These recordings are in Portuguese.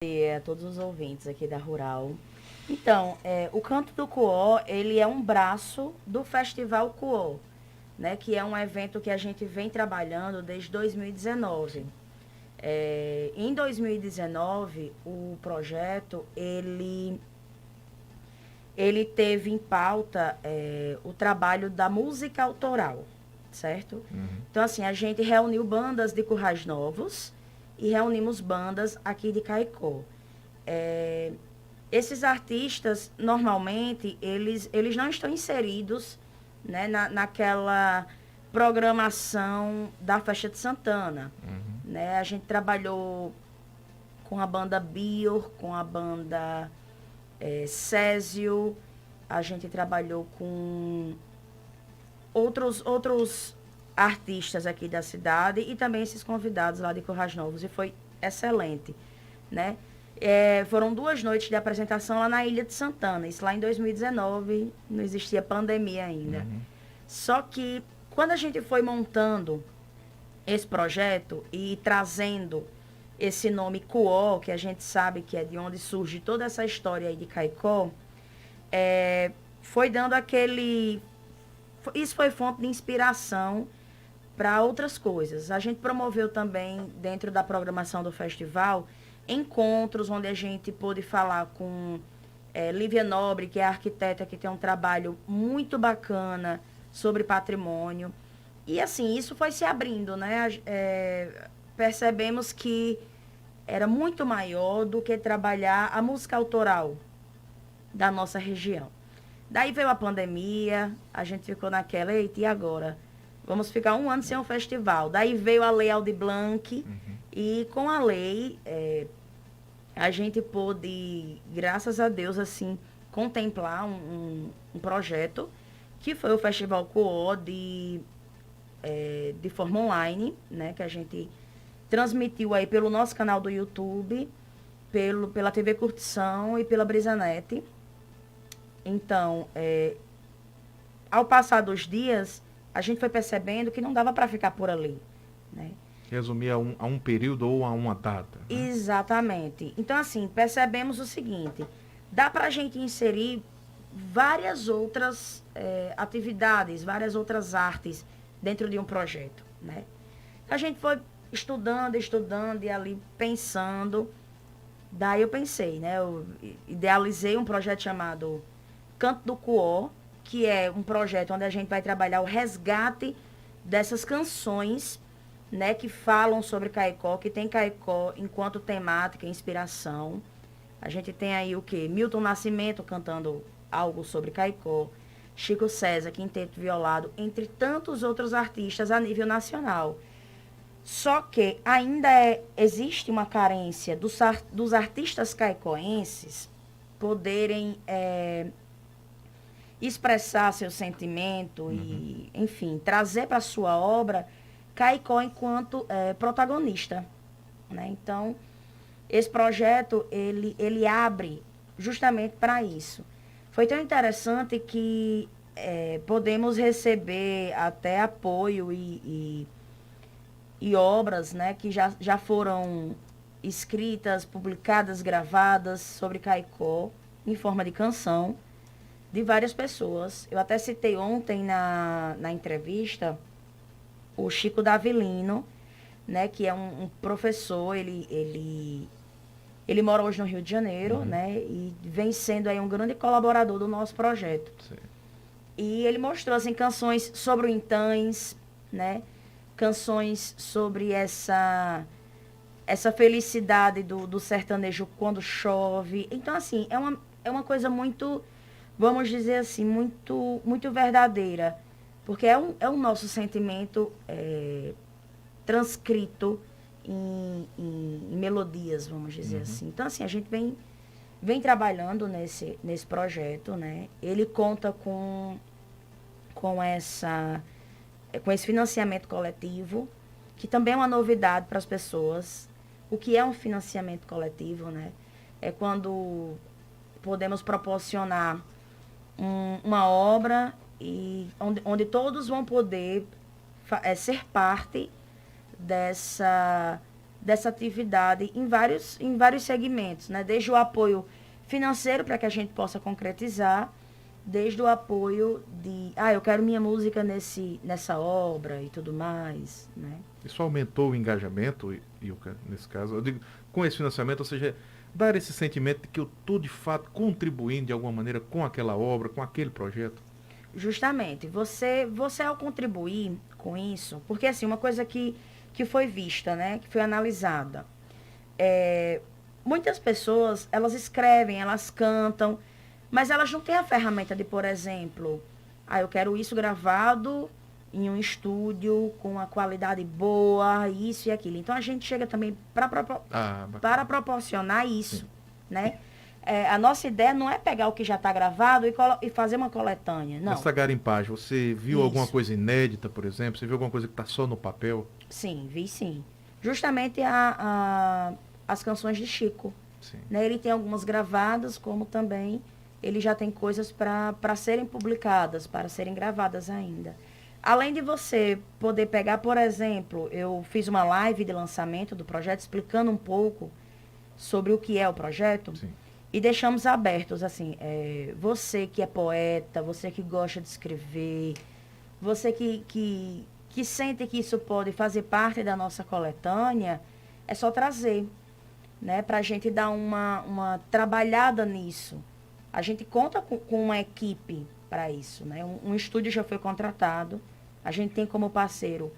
E a todos os ouvintes aqui da Rural. Então, o Canto do Cuó, ele é um braço do Festival Cuó, né, que é um evento que a gente vem trabalhando desde 2019. Em 2019, o projeto, ele teve em pauta o trabalho da música autoral, certo? Então, assim, a gente reuniu bandas de Currais Novos e reunimos bandas aqui de Caicó. É, Esses artistas, normalmente, eles não estão inseridos, né, naquela programação da Festa de Santana. Né? A gente trabalhou com a banda Bior, com a banda Césio, a gente trabalhou com outros artistas aqui da cidade e também esses convidados lá de Currais Novos, e foi excelente, né? Foram 2 noites de apresentação lá na Ilha de Santana, isso lá em 2019, não existia pandemia ainda. Só que quando a gente foi montando esse projeto e trazendo esse nome Cuó, que a gente sabe que é de onde surge toda essa história aí de Caicó, foi dando aquele... Isso foi fonte de inspiração para outras coisas. A gente promoveu também, dentro da programação do festival, encontros onde a gente pôde falar com Lívia Nobre, que é arquiteta, que tem um trabalho muito bacana sobre patrimônio. E assim, isso foi se abrindo, né? Percebemos que era muito maior do que trabalhar a música autoral da nossa região. Daí veio a pandemia, a gente ficou naquela, eita, e agora? Vamos ficar um ano sem um festival. Daí veio a Lei Aldir Blanc, e com a lei, a gente pôde, graças a Deus, assim, contemplar um projeto, que foi o Festival Cuó de forma online, né? Que a gente transmitiu aí pelo nosso canal do YouTube, pela TV Curtição e pela Brisanet. Então, ao passar dos dias, a gente foi percebendo que não dava para ficar por ali, né? Resumir a um período ou a uma data, né? Exatamente. Então, assim, percebemos o seguinte: dá para a gente inserir várias outras atividades, várias outras artes dentro de um projeto, né? A gente foi estudando e ali pensando. Daí eu pensei, né? Eu idealizei um projeto chamado Canto do Cuó, que é um projeto onde a gente vai trabalhar o resgate dessas canções, né, que falam sobre Caicó, que tem Caicó enquanto temática e inspiração. A gente tem aí o quê? Milton Nascimento cantando algo sobre Caicó, Chico César, Quinteto Violado, entre tantos outros artistas a nível nacional. Só que ainda existe uma carência dos artistas caicoenses poderem expressar seu sentimento e, enfim, trazer para sua obra Caicó enquanto protagonista, né? Então, esse projeto, ele abre justamente para isso. Foi tão interessante que podemos receber até apoio e obras, né, que já foram escritas, publicadas, gravadas sobre Caicó, em forma de canção, de várias pessoas. Eu até citei ontem na entrevista o Chico Davilino, né, que é um professor, ele mora hoje no Rio de Janeiro, né, e vem sendo aí um grande colaborador do nosso projeto. Sim. E ele mostrou assim canções sobre o Intães, né, canções sobre essa felicidade do sertanejo quando chove. Então, assim, é uma coisa muito, vamos dizer assim, muito verdadeira. Porque é um nosso sentimento transcrito em melodias, vamos dizer assim. Então, assim, a gente vem trabalhando nesse projeto, né? Ele conta com com esse financiamento coletivo, que também é uma novidade para as pessoas. O que é um financiamento coletivo, né? É quando podemos proporcionar uma obra onde todos vão poder ser parte dessa dessa atividade em vários segmentos, né? Desde o apoio financeiro para que a gente possa concretizar, desde o apoio de, eu quero minha música nessa obra e tudo mais, né? Isso aumentou o engajamento, Ilka, nesse caso? Eu digo, com esse financiamento, ou seja, dar esse sentimento de que eu estou, de fato, contribuindo de alguma maneira com aquela obra, com aquele projeto? Justamente. Você ao contribuir com isso, porque assim, uma coisa que foi vista, né? Que foi analisada. Muitas pessoas, elas escrevem, elas cantam, mas elas não têm a ferramenta de, por exemplo, eu quero isso gravado em um estúdio com uma qualidade boa, isso e aquilo. Então a gente chega também para proporcionar isso, sim, né? A nossa ideia não é pegar o que já está gravado e fazer uma coletânea, não. Essa garimpagem, você viu isso. Alguma coisa inédita, por exemplo? Você viu alguma coisa que está só no papel? Sim, vi sim. Justamente as canções de Chico. Né? Ele tem algumas gravadas, como também ele já tem coisas para serem publicadas, para serem gravadas ainda. Além de você poder pegar, por exemplo, eu fiz uma live de lançamento do projeto explicando um pouco sobre o que é o projeto. Sim. E deixamos abertos, assim, você que é poeta, você que gosta de escrever, você que sente que isso pode fazer parte da nossa coletânea, é só trazer, né, para a gente dar uma trabalhada nisso. A gente conta com uma equipe para isso, né? Um estúdio já foi contratado, a gente tem como parceiro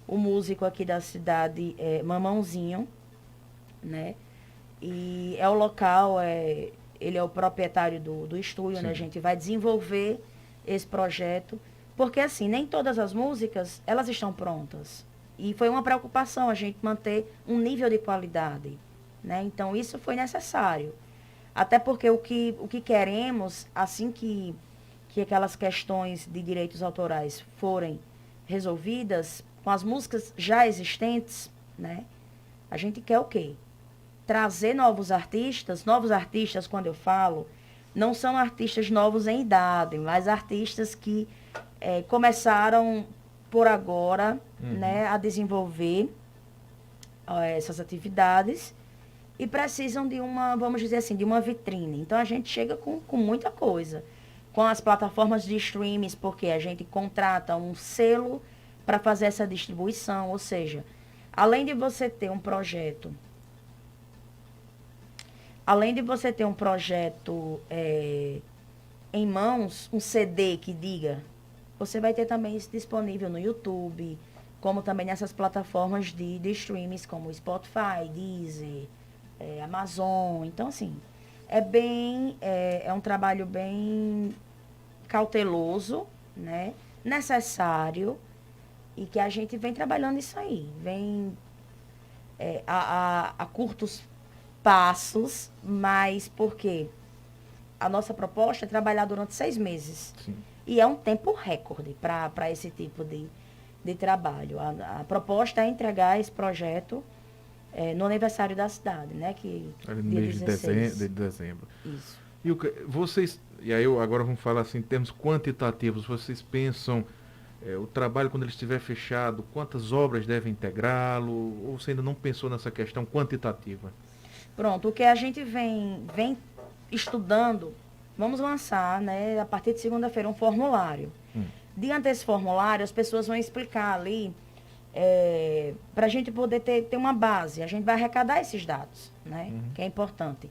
o músico aqui da cidade, Mamãozinho, né? E é o local, ele é o proprietário do estúdio, sim, né? A gente vai desenvolver esse projeto, porque assim, nem todas as músicas, elas estão prontas. E foi uma preocupação a gente manter um nível de qualidade, né? Então, isso foi necessário. Até porque o que queremos, assim que aquelas questões de direitos autorais forem resolvidas, com as músicas já existentes, né? A gente quer o quê? Trazer novos artistas, quando eu falo, não são artistas novos em idade, mas artistas que começaram por agora, né, a desenvolver essas atividades e precisam de vamos dizer assim, de uma vitrine. Então a gente chega com muita coisa. Com as plataformas de streams, porque a gente contrata um selo para fazer essa distribuição, ou seja, além de você ter um projeto em mãos, um CD que diga, você vai ter também isso disponível no YouTube, como também nessas plataformas de streams, como Spotify, Deezer, Amazon. Então, assim, é um trabalho bem cauteloso, né? Necessário, e que a gente vem trabalhando isso aí. Vem a curtos passos, mas porque a nossa proposta é trabalhar durante 6 meses. Sim. E é um tempo recorde para esse tipo de trabalho. A proposta é entregar esse projeto no aniversário da cidade, né? Que no mês de dezembro. Isso. E vocês, e aí agora vamos falar assim, em termos quantitativos, vocês pensam o trabalho quando ele estiver fechado, quantas obras devem integrá-lo, ou você ainda não pensou nessa questão quantitativa? Pronto, o que a gente vem estudando, vamos lançar, né, a partir de segunda-feira, um formulário. Diante desse formulário, as pessoas vão explicar ali, para a gente poder ter uma base. A gente vai arrecadar esses dados, né, que é importante.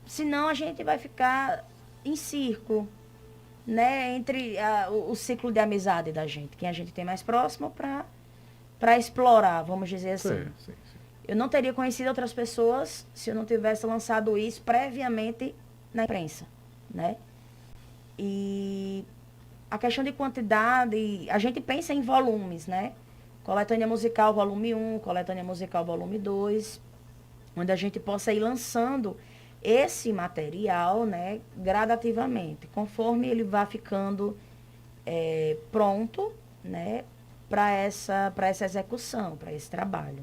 Senão, a gente vai ficar em círculo, né, entre o ciclo de amizade da gente, quem a gente tem mais próximo, para explorar, vamos dizer assim. Sim. Eu não teria conhecido outras pessoas se eu não tivesse lançado isso previamente na imprensa, né? E a questão de quantidade, a gente pensa em volumes, né? Coletânea musical volume 1, coletânea musical volume 2, onde a gente possa ir lançando esse material, né, gradativamente, conforme ele vá ficando pronto, né, para essa execução, para esse trabalho.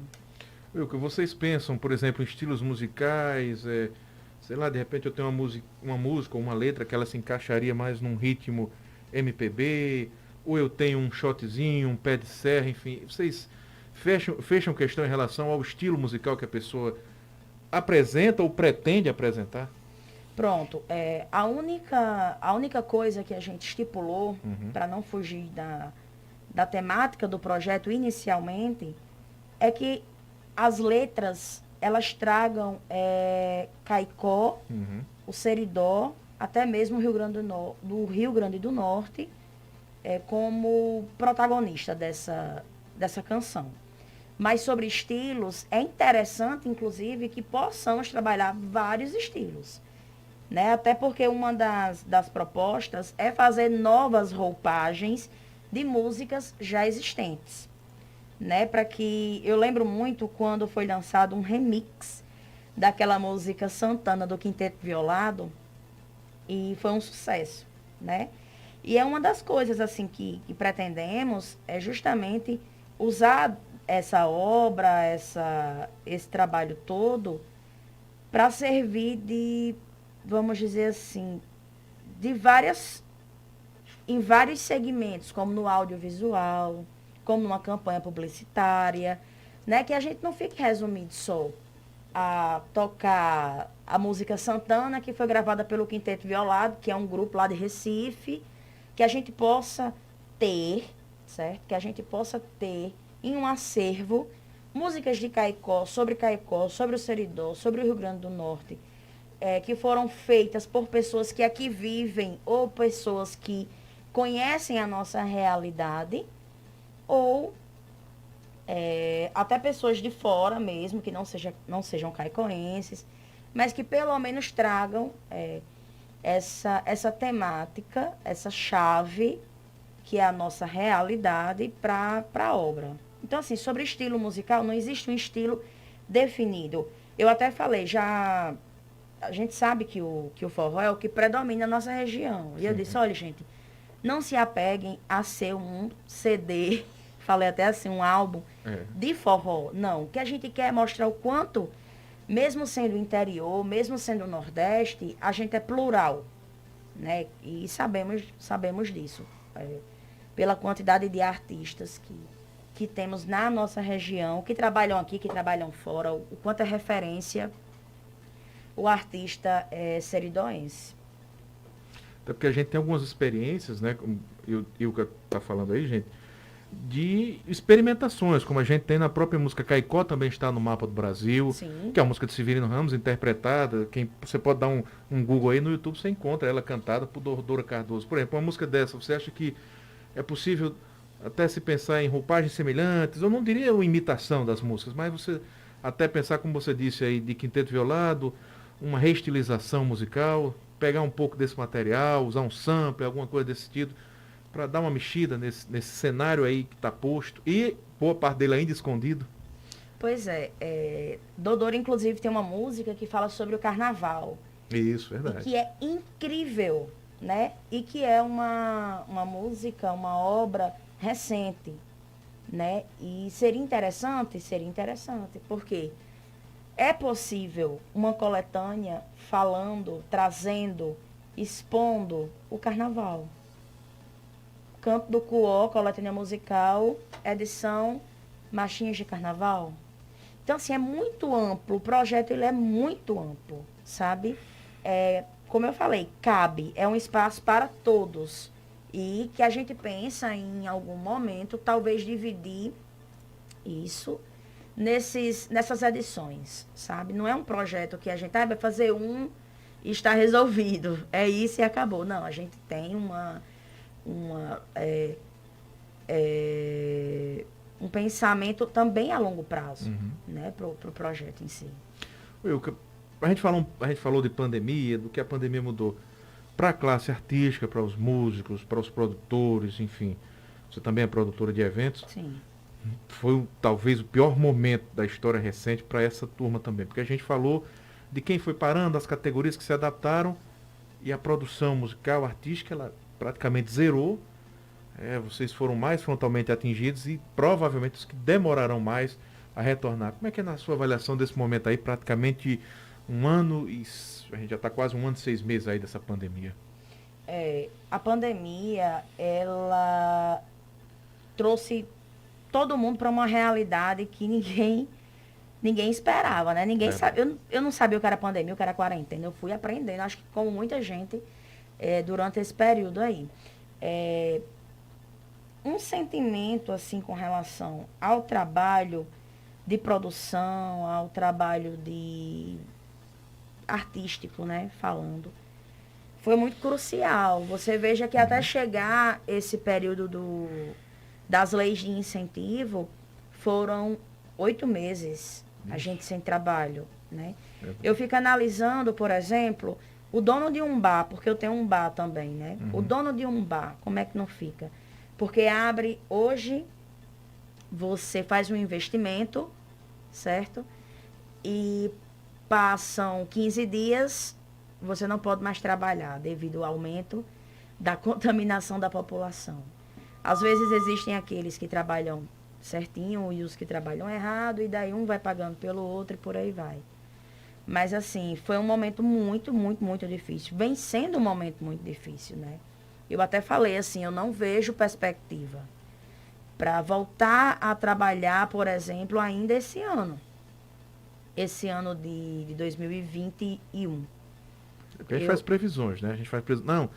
O que vocês pensam, por exemplo, em estilos musicais, sei lá, de repente eu tenho uma música ou uma letra que ela se encaixaria mais num ritmo MPB, ou eu tenho um shotzinho, um pé de serra, enfim, vocês fecham questão em relação ao estilo musical que a pessoa apresenta ou pretende apresentar? Pronto. A única coisa que a gente estipulou, Uhum. para não fugir da temática do projeto inicialmente, é que as letras, elas tragam Caicó, Uhum. o Seridó, até mesmo o do Rio Grande do Norte, como protagonista dessa canção. Mas sobre estilos, é interessante, inclusive, que possamos trabalhar vários estilos. Né? Até porque uma das propostas é fazer novas roupagens de músicas já existentes. Né? Para que eu lembro muito quando foi lançado um remix daquela música Santana do Quinteto Violado e foi um sucesso, né? E é uma das coisas assim que pretendemos é justamente usar essa obra, esse trabalho todo para servir de, vamos dizer assim, de em vários segmentos, como no audiovisual, como numa campanha publicitária, né? Que a gente não fique resumido só a tocar a música Santana, que foi gravada pelo Quinteto Violado, que é um grupo lá de Recife, que a gente possa ter, certo? Que a gente possa ter em um acervo músicas de Caicó, sobre o Seridó, sobre o Rio Grande do Norte, que foram feitas por pessoas que aqui vivem ou pessoas que conhecem a nossa realidade, ou até pessoas de fora mesmo, que não sejam caicoenses, mas que pelo menos tragam essa temática, essa chave, que é a nossa realidade, para a obra. Então, assim, sobre estilo musical, não existe um estilo definido. Eu até falei, já a gente sabe que o forró é o que predomina na nossa região. E eu Sim. disse, olha, gente, não se apeguem a ser um CD, falei até assim, um álbum É. de forró. Não, o que a gente quer é mostrar o quanto, mesmo sendo interior, mesmo sendo Nordeste, a gente é plural, né? E sabemos disso. Pela quantidade de artistas que temos na nossa região, que trabalham aqui, que trabalham fora, o quanto é referência o artista seridoense. Até porque a gente tem algumas experiências, né? Como o Ilka tá falando aí, gente, de experimentações, como a gente tem na própria música Caicó, também está no mapa do Brasil, Sim. que é a música de Severino Ramos, interpretada. Você pode dar um Google aí no YouTube, você encontra ela cantada por Dora Cardoso. Por exemplo, uma música dessa, você acha que é possível até se pensar em roupagens semelhantes? Eu não diria uma imitação das músicas, mas você até pensar, como você disse aí, de Quinteto Violado, uma reestilização musical, pegar um pouco desse material, usar um sample, alguma coisa desse sentido, para dar uma mexida nesse cenário aí que está posto e boa parte dele ainda escondido. Pois Dodoro, inclusive, tem uma música que fala sobre o carnaval. Isso, E verdade. que é incrível, né? E que é uma música, uma obra recente, né? E seria interessante, porque é possível uma coletânea falando, trazendo, expondo o carnaval. Canto do Cuó, coletânea musical, edição Machinhas de Carnaval. Então, assim, é muito amplo. O projeto, ele é muito amplo, sabe? Como eu falei, cabe. É um espaço para todos. E que a gente pensa em algum momento, talvez dividir isso nessas edições, sabe? Não é um projeto que a gente vai fazer e está resolvido. É isso e acabou. Não, a gente tem um pensamento também a longo prazo, Uhum. né, pro projeto em si. Wilka, a gente falou de pandemia, do que a pandemia mudou para a classe artística, para os músicos, para os produtores, enfim. Você também é produtora de eventos. Sim. Foi talvez o pior momento da história recente para essa turma também, porque a gente falou de quem foi parando, as categorias que se adaptaram e a produção musical, artística, ela praticamente zerou. Vocês foram mais frontalmente atingidos e provavelmente os que demorarão mais a retornar. Como é que é na sua avaliação desse momento aí, praticamente um ano e a gente já está quase um ano e 6 meses aí dessa pandemia? A pandemia, ela trouxe todo mundo para uma realidade que ninguém esperava, né? Ninguém sabe. Eu não sabia o que era pandemia, o que era quarentena. Eu fui aprendendo, acho que como muita gente, durante esse período aí. Um sentimento, assim, com relação ao trabalho de produção, ao trabalho de artístico, né? Falando. Foi muito crucial. Você veja que até chegar esse período das leis de incentivo, foram 8 meses a gente sem trabalho, né? Eu fico analisando, por exemplo, o dono de um bar, porque eu tenho um bar também, né? O dono de um bar, como é que não fica? Porque abre hoje, você faz um investimento, certo? E passam 15 dias, você não pode mais trabalhar devido ao aumento da contaminação da população. Às vezes existem aqueles que trabalham certinho e os que trabalham errado, e daí um vai pagando pelo outro e por aí vai. Mas assim, foi um momento muito, muito, muito difícil. Vem sendo um momento muito difícil, né? Eu até falei assim, eu não vejo perspectiva para voltar a trabalhar, por exemplo, ainda esse ano. Esse ano de 2021. A gente faz previsões, né? A gente faz previsões. Não,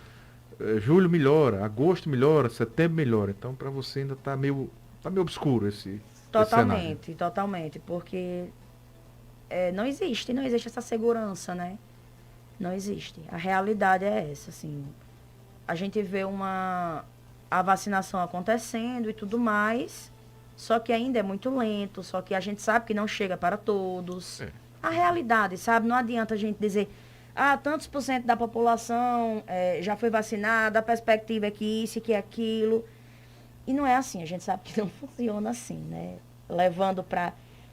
julho melhora, agosto melhora, setembro melhora. Então, para você ainda tá meio obscuro esse Totalmente, totalmente. Porque não existe essa segurança, né? Não existe. A realidade é essa, assim. A gente vê a vacinação acontecendo e tudo mais, só que ainda é muito lento, só que a gente sabe que não chega para todos. A realidade, sabe? Não adianta a gente dizer, tantos por cento da população já foi vacinada, a perspectiva é que isso e que aquilo. E não é assim, a gente sabe que não funciona assim, né?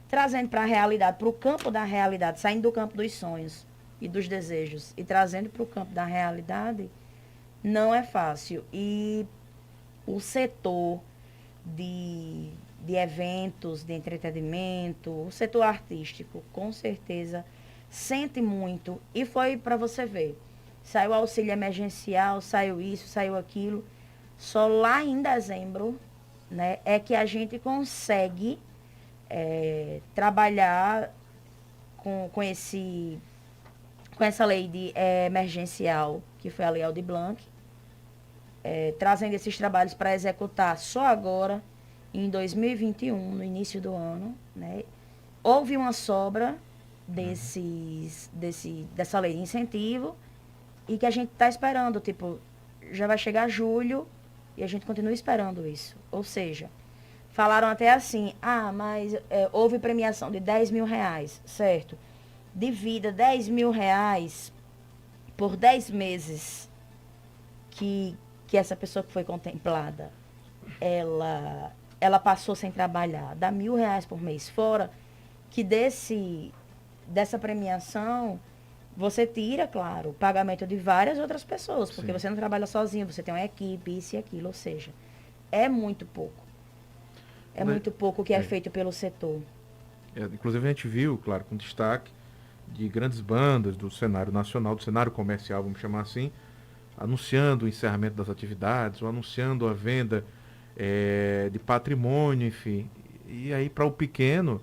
Trazendo para a realidade, para o campo da realidade, saindo do campo dos sonhos e dos desejos e trazendo para o campo da realidade, não é fácil. E o setor de eventos, de entretenimento, o setor artístico, com certeza, sente muito. E foi para você ver. Saiu auxílio emergencial, saiu isso, saiu aquilo. Só lá em dezembro, né, é que a gente consegue trabalhar com essa lei de emergencial, que foi a Lei Aldir Blanc, trazendo esses trabalhos para executar só agora, em 2021, no início do ano, né? Houve uma sobra dessa lei de incentivo e que a gente está esperando, tipo, já vai chegar julho e a gente continua esperando isso. Ou seja, falaram até assim, mas houve premiação de 10 mil reais, certo? Divida 10 mil reais por 10 meses que essa pessoa que foi contemplada, ela passou sem trabalhar, dá R$ 1.000 por mês, fora que dessa premiação, você tira, claro, o pagamento de várias outras pessoas, porque você não trabalha sozinho, você tem uma equipe, isso e aquilo, ou seja, é muito pouco. É muito pouco o que é feito pelo setor. Inclusive a gente viu, claro, com destaque de grandes bandas do cenário nacional, do cenário comercial, vamos chamar assim, anunciando o encerramento das atividades, ou anunciando a venda de patrimônio, enfim. E aí para o pequeno,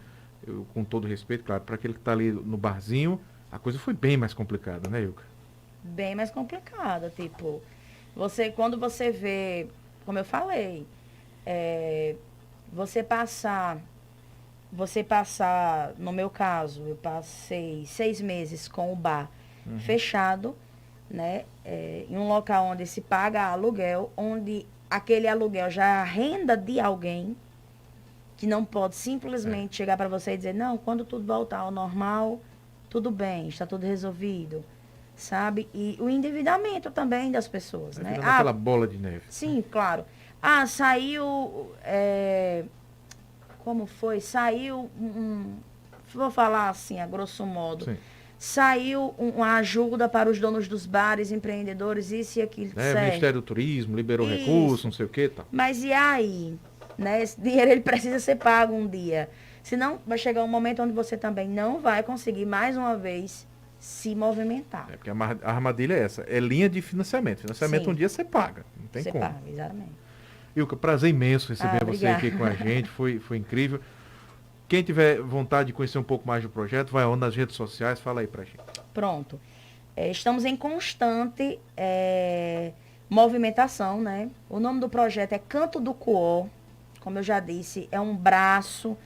com todo respeito, claro, para aquele que está ali no barzinho, a coisa foi bem mais complicada, né, Ilka? Bem mais complicada, tipo, quando você vê, como eu falei, você passar, no meu caso, eu passei 6 meses com o bar fechado, né, em um local onde se paga aluguel, onde aquele aluguel já é a renda de alguém, que não pode simplesmente chegar para você e dizer, não, quando tudo voltar ao normal, tudo bem, está tudo resolvido, sabe? E o endividamento também das pessoas, né? Aquela bola de neve. Sim, claro. Saiu, como foi? Saiu vou falar assim, a grosso modo. Sim. Saiu uma ajuda para os donos dos bares, empreendedores, isso e aquilo. O Ministério do Turismo liberou recursos, não sei o que, tal. Mas e aí? Né? Esse dinheiro ele precisa ser pago um dia. Senão vai chegar um momento onde você também não vai conseguir mais uma vez se movimentar. Porque a armadilha é essa, é linha de financiamento. Financiamento Sim. um dia você paga, não tem você como. paga, exatamente. Ilka, prazer imenso receber você obrigada. aqui com a gente, foi incrível. Quem tiver vontade de conhecer um pouco mais do projeto, vai onde nas redes sociais, fala aí pra gente. Pronto. Estamos em constante movimentação, né? O nome do projeto é Canto do Cuó. Como eu já disse, é um braço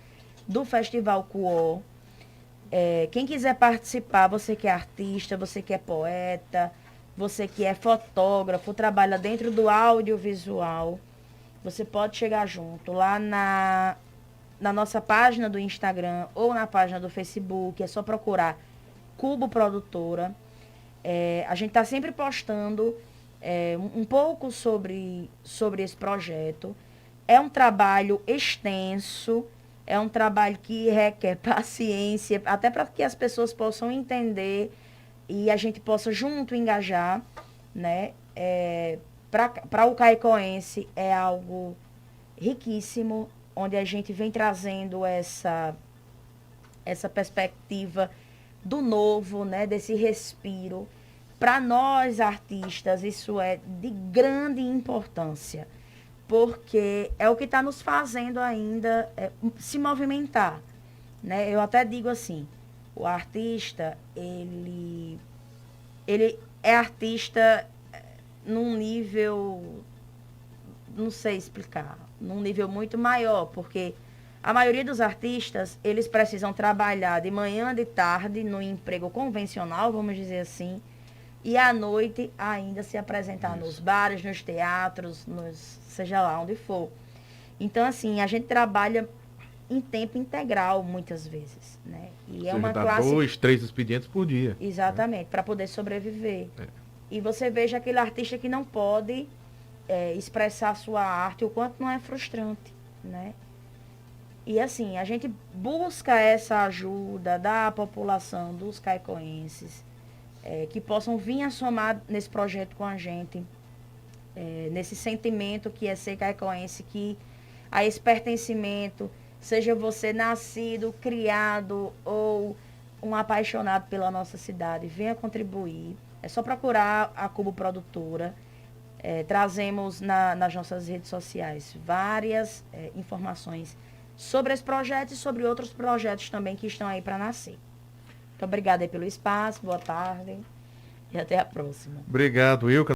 do Festival Cuó. Quem quiser participar, você que é artista, você que é poeta, você que é fotógrafo, trabalha dentro do audiovisual, você pode chegar junto lá na nossa página do Instagram ou na página do Facebook. É só procurar Cubo Produtora. A gente está sempre postando um pouco sobre esse projeto. É um trabalho extenso, é um trabalho que requer paciência, até para que as pessoas possam entender e a gente possa junto engajar, né? Para o caicoense é algo riquíssimo, onde a gente vem trazendo essa perspectiva do novo, né? Desse respiro. Para nós artistas, isso é de grande importância, porque é o que está nos fazendo ainda se movimentar, né? Eu até digo assim, o artista, ele é artista num nível, não sei explicar, num nível muito maior, porque a maioria dos artistas, eles precisam trabalhar de manhã, de tarde, no emprego convencional, vamos dizer assim, e à noite ainda se apresentar nos bares, nos teatros, seja lá onde for. Então, assim, a gente trabalha em tempo integral, muitas vezes, né? E é uma dá classe... 2, 3 expedientes por dia. Exatamente, para poder sobreviver. E você veja aquele artista que não pode expressar a sua arte, o quanto não é frustrante, né? E assim, a gente busca essa ajuda da população, dos caicoenses, que possam vir a somar nesse projeto com a gente, nesse sentimento que é ser caicoense, que a esse pertencimento, seja você nascido, criado ou um apaixonado pela nossa cidade, venha contribuir. É só procurar a Cubo Produtora. Trazemos nas nossas redes sociais várias informações sobre esse projeto e sobre outros projetos também que estão aí para nascer. Muito obrigada aí pelo espaço, boa tarde e até a próxima. Obrigado, Ilka.